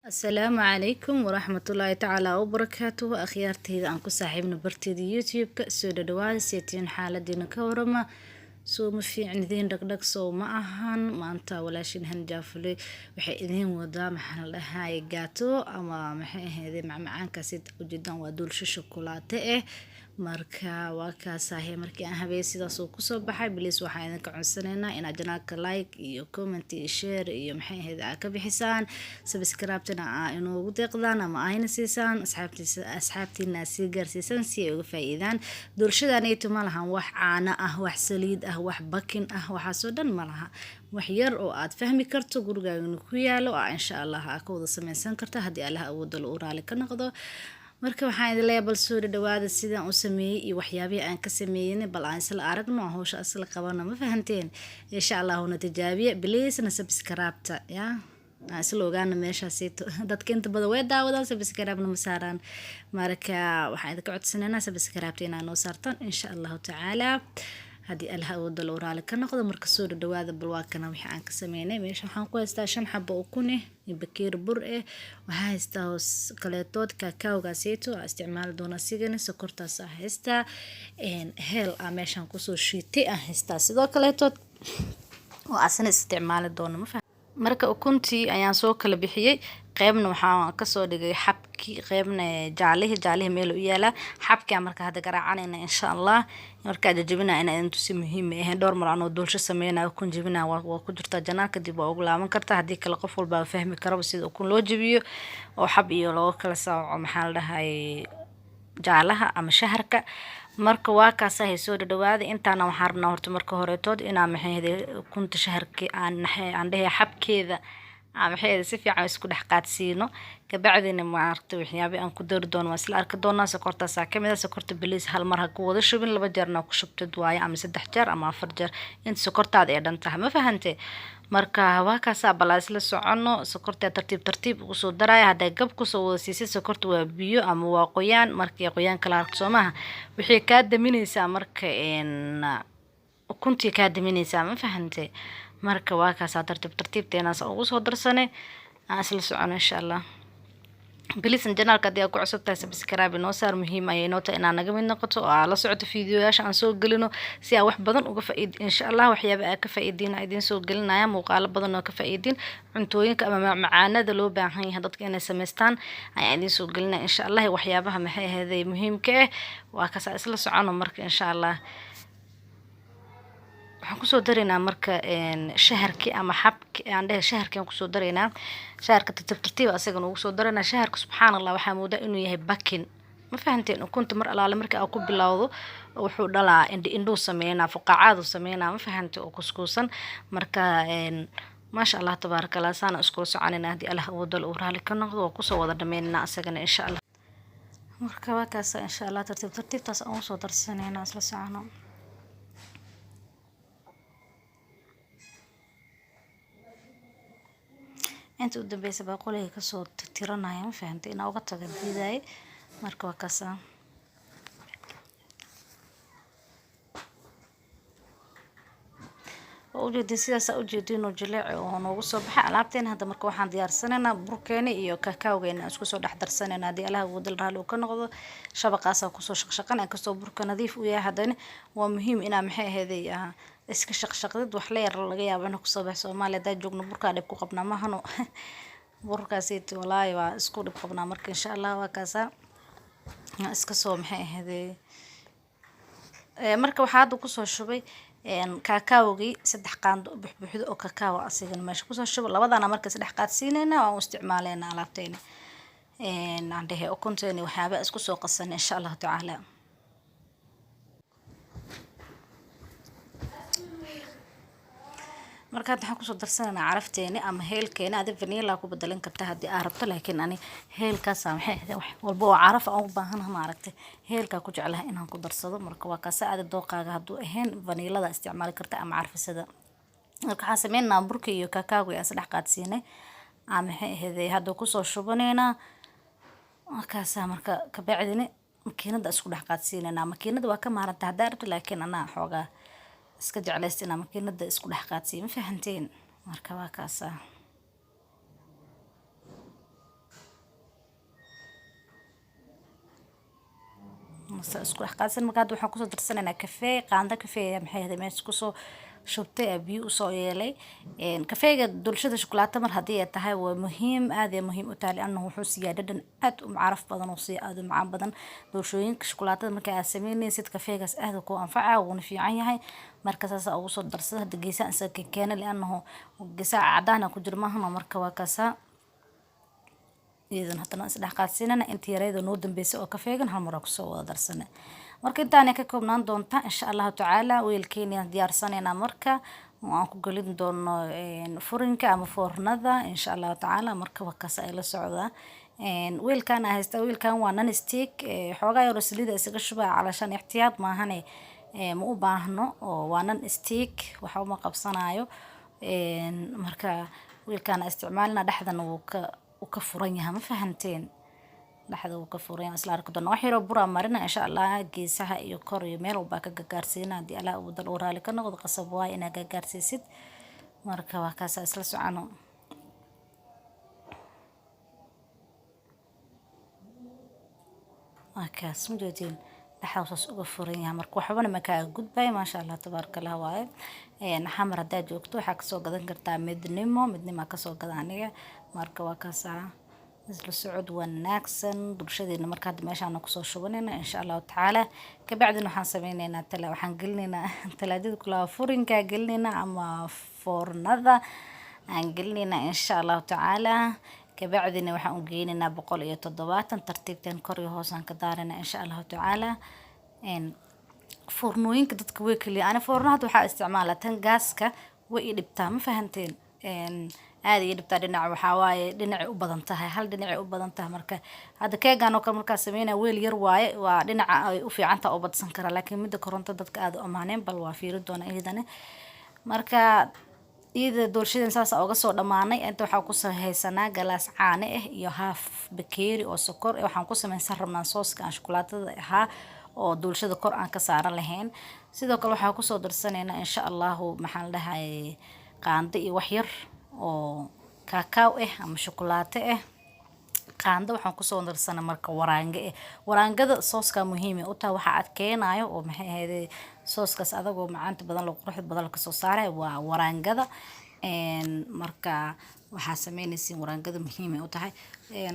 السلام عليكم ورحمة الله تعالى وبركاته أخيارتي أن كصاحبنا برتدي يوتيوب كسود دوال سيتين حالة دينا كورما سو مفي عندين دقدق سو معهن ما أنت ولا شين هنجافلي وحي إذين ودا محل هاي جاتو أما محي هذي مع كاسيد جدا ودول شوكولاتة marka waa kaasahay markii aan habeen sidaas uu ku soo baxay bilis waxaan idinka codsanaynaa inaad janaalka like iyo comment iyo share iyo maxay ahayd aad ka bixisaan subscribe-tana aa inoogu deeqdaan ama ayna siisaan asxaabtiina sii gaarsiisan si ay uga faa'iidaan doorshadaanaytu ma lahan wax caano ah wax saliid ah wax bakin ah waxaasoo dhan ma laha wax yar oo aad fahmi karto gurigaagana ku yaalo insha Allah aad ka wada samaysan karta haddii Allah awoodo u raali ka noqdo marka waxaan idin leeyahay bal soo dhawaada sidaan u sameeyay iyo waxyaabaha aan ka sameeyay bal aan isla aragno hawsha asla qabana ma fahanteen insha Allah una tijaabiye please na subscribe-ta ya isla ogaana meeshaasito dadka inta badan way daawadaan subscribe-na ma saaraan marka waxaan idin ka codsanaynaa subscribe-ta inaad noo saartaan insha Allah taala haddii Allah awoodo loo raali ka noqdo marka soo dhawaada bal waa kana wixii aan ka sameynay meesha waxaan ku haystaa 5 xabo oo kun bakeer bur waxaa haystaa kaleetood kakaowga seeto isticmaal doona sigana sokortaas haystaa heel meeshaan kusoo shiitay haystaa sidoo kaleetood oo asna isticmaal doona marka ukuntii ayaan soo kala bixiyay qaybna waxaan ka soo dhigay xabki qaybna jaalihi meel u yaala xabki marka hada garaacanayna insha Allah marka jajabina inaan tusi muhiim ah dhowr mar aan doolsho sameeyna kun jabina waa ku jirta janaalka dib waa ugu laaban kartaa hadii kale qof walba fahmi karo sida ukun loo jabiyo oo xab iyo loo kala sooco maxaa la dhahay jaalaha ama shaharka marka waa kaasahay soo dhawaada intaana waxaan rabnaa horta marka horeetood inaan maxay ukunta shaharka aan dhahay xabkeeda maxay si fiican isku dhex qaadsiino kabacdina ma aragtay waxyaabaha aan ku dari doono isla arki doonaa sokortaas kamid ah sokorta biliis hal mar ha ku wada shubin laba jeerna ku shubtid waaye ama 3 jeer ama 4 jeer inta sokortaada ay dhantahay ma fahantay marka waa kaasa balaas la socono sokorta tartiib ugu soo daraya haday gab ku soo wada siisay sokorta waa biyo ama waa qoyaan markii qoyaan kala arko Soomaha wixii ka daminaysa marka ukuntii ka daminaysa ma fahantay marka waa kaasa tartiibteena ugu soo darsanay aan isla socono insha Allah bilis janaalka hadii aad ku cusubtahay subscribe noo saar muhiim ay inoo tahay inaan naga mid noqoto oo la socoto fiidiyoyaasha aan soo galino si aan wax badan uga faa'iido insha Allah waxyaabo aad ka faa'iidina idin soo galinaya muuqaalo badan oo ka faa'iidin cuntooyinka ama macaanada loo baahan yahay dadka inay sameystaan ayaan idin soo galinaa insha Allah waxyaabaha maxay ahayd muhiimka ah waa kaasa isla socono marka insha Allah waxaan ku soo dareynaa marka shaharki ama xabki aan dhahay shaharkan ku soo dareynaa shaharka tartiib asagana ugu soo dareynaa shaharka subxaanallah waxa moodaa inuu yahay bakin ma fahanteen ukunta mar alaale marka aad ku bilowdo wuxuu dhalaa indhuu sameeyna fuqaacadu sameeyna ma fahantay oo kuskuusan marka ما شاء الله تبارك الله سانا اسكو soconayna hadii Allah wadal oo raali ka noqdo oo ku soo wada dhameynaa asagana insha Allah marka waa kaas insha Allah tartiibtaas aan soo darsanayna isla socono inta u dambeysay baaqoliga ka soo tiranaya ma fahantay inaa uga tagan biday marka waa kaasa ujeedin sidaas u jeedin oo jileec oo noogu soo baxay alaabteen hadda marka waxaan diyaarsanaynaa burkeena iyo kakaowgeena isku soo dhex darsanayna hadii Allah wadal raali ka noqdo shabaqaas ku soo shaqshaqan kastoo burka nadiif u yahay hadana waa muhiim inaa maxay ahaydey iska shaqshaqdid wax la yar laga yaabo inuu ku soo baxo Soomaaliya da joogno burka dhib ku qabnaa ma hano burkaasii walaahi waa isku dhib qabnaa marka insha Allah waa kaasa iska soo maxay ahaydey marka waxa hadda ku soo shubay kakaowgi 3 qaando buuxbuuxdo oo kakaaw asigana meesha ku soo shubo labadana marka 3 qaad siinayna oo isticmaaleyna alaabteena aan dhahay ukunteena waxyaabo isku soo qasan insha Allah taala marka waxaan ku soo darsanaa carafteena ama heelkeena aad vanilla ku bedelan kartaa hadii aad rabto laakiin ani heelkaas maxay wax walba oo caraf aan u baahanahay ma aragtay heelka ku jeclahay inaan ku darsado marka waa kaas aad dooqaaga haduu ahayn vanillada isticmaali kartaa ama carfisada marka waxa sameeynaa burka iyo kakaowga aan saddex qaadsiinay ama maxay ahayd hadda ku soo shubanayna kaas marka ka bacdina makiinada isku dhex qaadsiinayna makiinada waa ka maaranta hadaa rabto laakiin ana xoogaa iska jeclaystina makiinada isku dhex qaadsiin ma fahanteen marka waa kaasa isku qaadsan marka hadda waxaan kusoo darsanaynaa kafee qaando kafee maxay ahayd meesha kusoo shubtay biyo usoo yeelay kafeega dulshada shukulaato mar haddii ay tahay waa muhiim aad iyo muhiim u tahay liannahu wuxuu siiyaa dhadhan aad u caraf badan oo siiya aad u macaan badan dulshooyinka shukulaatada marka aad sameynaysid kafeegaas aad ku anfaca wuuna fiican yahay marka saas ugu soo darsada hadda geesaha isaga keena liannahu geesaha cadaan ku jiro maahan marka waa kaasa idan hadana isdhex qaadsiinana intii yareedo noo dambeysay oo kafeegan hal mar kusoo wada darsana marka intaanay ka koobnaan doonta insha allahu tacaala weelkeena diyaarsanayna marka waan ku galin doono furinka ama foornada insha allahu tacaala marka wakaas ay la socdaa weelkan haysta weelkan waa non stick xoogaa yar saliida isaga shubaa calashan ixtiyaad maahane ma u baahno oo waa non stick waxa uma qabsanayo marka weelkan isticmaalna dhaxdan uu ka furan yahay ma fahanteen dhaxda uu ka furan isla arko doona wax yar oo bura marina insha Allah geesaha iyo kor iyo meel walba ka gaarsiina hadii Allah uu dal raali ka noqdo qasab waa inaad ka gaarsiisid marka waa kaas isla socono akaas mudadin dhaxaas uga furan yahay marka waxbana ma ka gudbay ma sha Allah tabarakallah waaye xamar hadaa joogto waxa ka soo gadan kartaa midnimo ka soo gadaniga marka waa kaas isla socod wanaagsan bulshadeena marka hadda meeshaan ku soo shubanayna insha Allah taala ka bacdina waxaan sameeynaa waxaan gelinaynaa talaajada kula furinka gelinaynaa ama foornada aan gelinaynaa insha Allah taala ka bacdina waxaan u geynaynaa 170 tartiibtan kor iyo hoos aan ka daarana insha Allah taala foornooyinka dadka way kaliya ana foornada waxa isticmaalaa tan gaaska way dhibtaa ma fahanteen aad iyo dhibta dhinac waxa waaye dhinac u badan tahay hal dhinac u badan tahay marka hada keegan oo kale marka sameeyna weel yar waaye waa dhinaca ay u fiican tahay oo badsan kara laakiin midda koronto dadka aad u amaaneen bal waa fiiri doona iyadana marka iyada doolshadan saas uga soo dhamaanay inta waxa ku sameeysanaa galaas caano ah iyo half bakeeri oo sokor waxaan ku sameeysan rabnaa sooska aan shukulaatada ahaa oo doolshada kor aan ka saaran lahayn sidoo kale waxa ku soo darsaneynaa insha Allah maxaan dhahay qaando iyo wax yar oo kakao ama shukulaato qaando waxaan ku soo darsanaa marka waraangada sooska muhiim u tahay waxa aad keenayo oo maxay ahayd sooskaas adagoo macaanta badan loo qurux badan ka soo saaray waa waraangada marka waxa sameynaysiin waraangada muhiim u tahay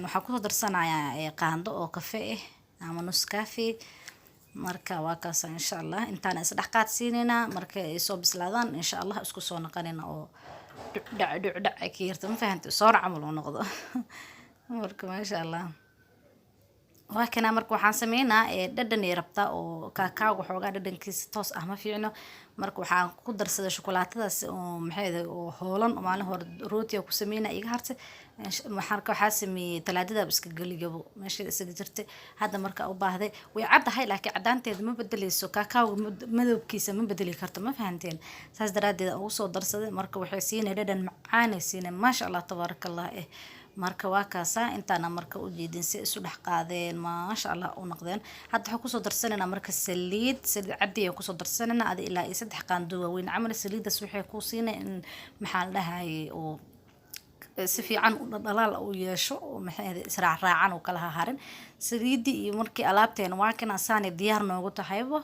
waxa ku soo darsanayaa qaando oo kafee ama nus kafee marka waa kaas insha Allah intaan is dhax qaadsiinayna marka ay soo bislaadaan insha Allah isku soo naqanina oo dhac kiirta ma fahanto soo camal oo noqdo marka ma sha Allah waa kana marka waxaan sameeynaa dhadhan ay rabta oo kakao xoogaa dhadhankiisa toos ah ma fiicno marka waxaan ku darsaday shukulaatadaas oo maxay oo hoolan maalin hore rooti ku sameeynaa iga hartay waxa sameeyay talaadada iska galigabo meesha isaga jirtay hadda marka u baahday way cadahay laakiin cadaanteeda ma bedelayso kakao madowgiisa ma bedeli karto ma fahanteen saas daraadeed ugu soo darsaday marka waxay siinay dhadhan macaan siinay ma sha Allah tabarakallah marka waa kaasa intaana marka u jeedin si isu dhax qaadeen ma sha Allah u noqdeen hadda waxa ku soo darsanayna marka saliid cadiya ku soo darsanayna ad ilaa 3 qaando waaweyn camal saliidaas waxay ku siinay in maxaan dhahay oo si fiican u dhalaal u yeesho oo maxay israac raacan oo kala harin saliidi iyo markii alaabteena waa kana saani diyaar noogu tahaybo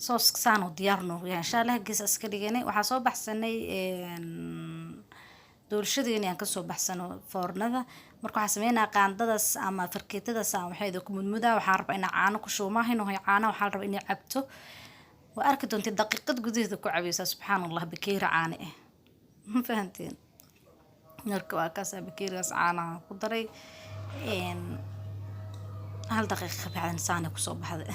soos saano diyaar noogu yahay insha Allah gees iska dhiganay waxa soo baxsanay doolshadeena aan ka soo baxsano foornada marka waxa sameeynaa qaandadaas ama farkeetadaas waxay ku mudmudaa waxa rabaa in caano ku shuumaahino caano waxa rabaa in cabto waa arki doontii daqiiqad gudaheeda ku cabaysa subhanallah bakeeri caano ma fahanteen marka waa kaas bakeerigaas caano ku daray hal daqiiqo bacdan saana ku soo baxday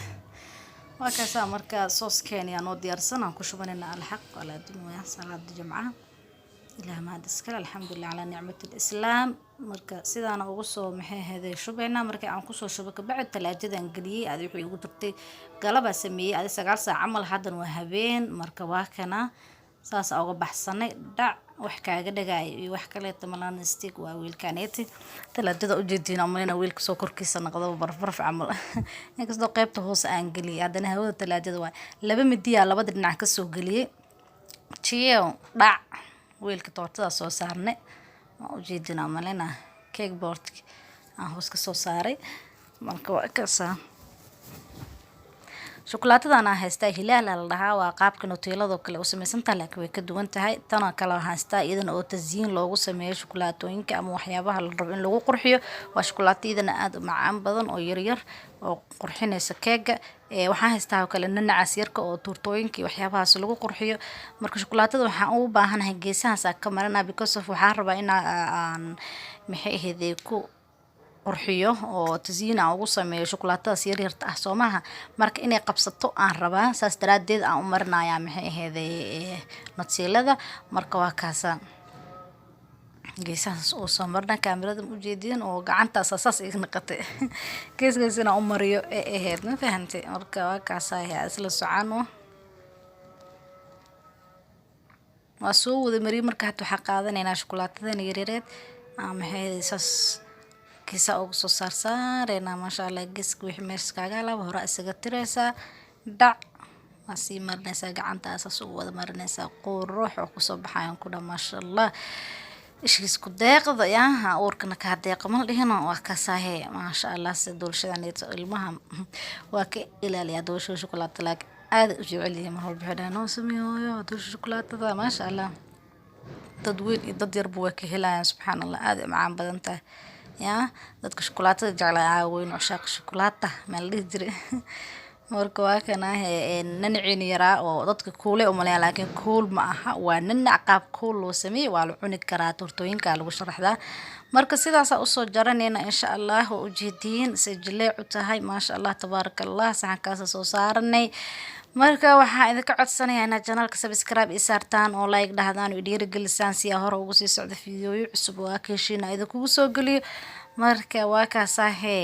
waa kaas marka sooskeena aan diyaarsan aan ku shubanayna alxaq wala dunya salaad jumcaha إلى ما دسكال الحمد لله على نعمة الإسلام مركا سيدانا وقصو محي هذا شبهنا مركا عن قصو شبكة بعد تلاجة انقلية هذا يحوي قدرتي قلبها سمية هذا سقال ساعة عمل حدا وهبين مركا واكنا ساس أوغا بحصاني دع وحكا قدقاي وحكا لي تملان ستيك وويل كانيتي تلاجة أجدين عملينا ويل كسو كوركيسا نقضوا برف عمل نكس دو قيبتو هوس انقلية هذا هو تلاجة لبا مديا لبا درنا كسو قلية تشيو دع weelka toortada soo saarnay oo jeedina malena cake board aan hoos ka soo saaray marka waa ka saa shuklaatadan aan haystaa hilaal la dhahaa waa qaabka nuteelada kale u samaysantahay laakiin way ka duwan tahay tan kale aan haystaa iyadana oo tasyiin loogu sameeyo shukulaatooyinka ama waxyaabaha la rabo in lagu qurxiyo waa shukulaato iyadana aad u macaan badan oo yaryar oo qurxinaysa keega waxaan haystaa oo kale nanacaas yarka oo tuurtooyinka iyo waxyaabahaas lagu qurxiyo marka shukulaatada waxaan ugu baahanahay geesahaas ka marana because of waxaan rabaa in aan maxay ahaydee ku qurxiyo oo tasyiin aan ugu sameeyo shukulaatadaas yaryarta ah soo maaha marka inay qabsato aan rabaa saas daraadeed aan u marinayaa maxay ahaydee nuteelada marka waa kaasa geesahaas oo soo marna kaamirada u jeedin oo gacantaas saas iga naqatay geeskaasina u mariyo ahayd ma fahantay marka waa kaasa isla socano waa soo wada mariyo marka hada waxaa qaadanaynaa shukulaatadan yareed maxay saas kiisa ugu soo saarsaarayna maasha Allah geeska wixii meesha kaaga laaba hore isaga tiraysaa dhac waa sii marinaysaa gacantaas u wada marinaysaa qurux oo kusoo baxayan ku dhan maasha Allah ishiis ku deeqda yaa uurkana ka deeqa ma dhihino waa ka saahe maasha Allah si doolshadan ilmaha waa ka ilaaliya doolsho shukulaato laakiin aad u jecel yihiin mar walba xidhan oo sameeyo doolsho shukulaatada maasha Allah dad weyn iyo dad yarba way ka helayaan subxaanallah aad u macaan badan tahay yaa dadka shukulaatada jeclaa weyn cushaaq shukulaata meel dhihi jiray marka waa kana nanacin yaraa oo dadka kuule u maleeyaa laakiin kuul ma aha waa nanac qaab kuul loo sameeyay waa la cuni karaa turtooyinka lagu sharaxdaa marka sidaas u soo jaranayna insha Allah oo ujeedin sajleec u tahay maasha Allah tabarakallah saxankaas soo saaranay marka waxaan idinka codsanayaa inaad channelka subscribe i saartaan oo like dhahdaan oo dhiirigelisaan si hore ugu sii socdo fiidiyooyo cusub oo ka heshiina idinku soo galiyo marka waa ka saahe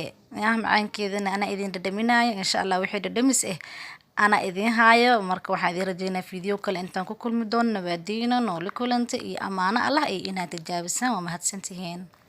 macaankeedana ana idin dhadhaminayo insha Allah wixii dhadhamis ana idin haayo marka waxaan idin rajaynayaa fiidiyo kale intaan ku kulmi doono nabadiina nooli kulanta iyo amaano Allah ay inaad tijaabisaan waa mahadsantihiin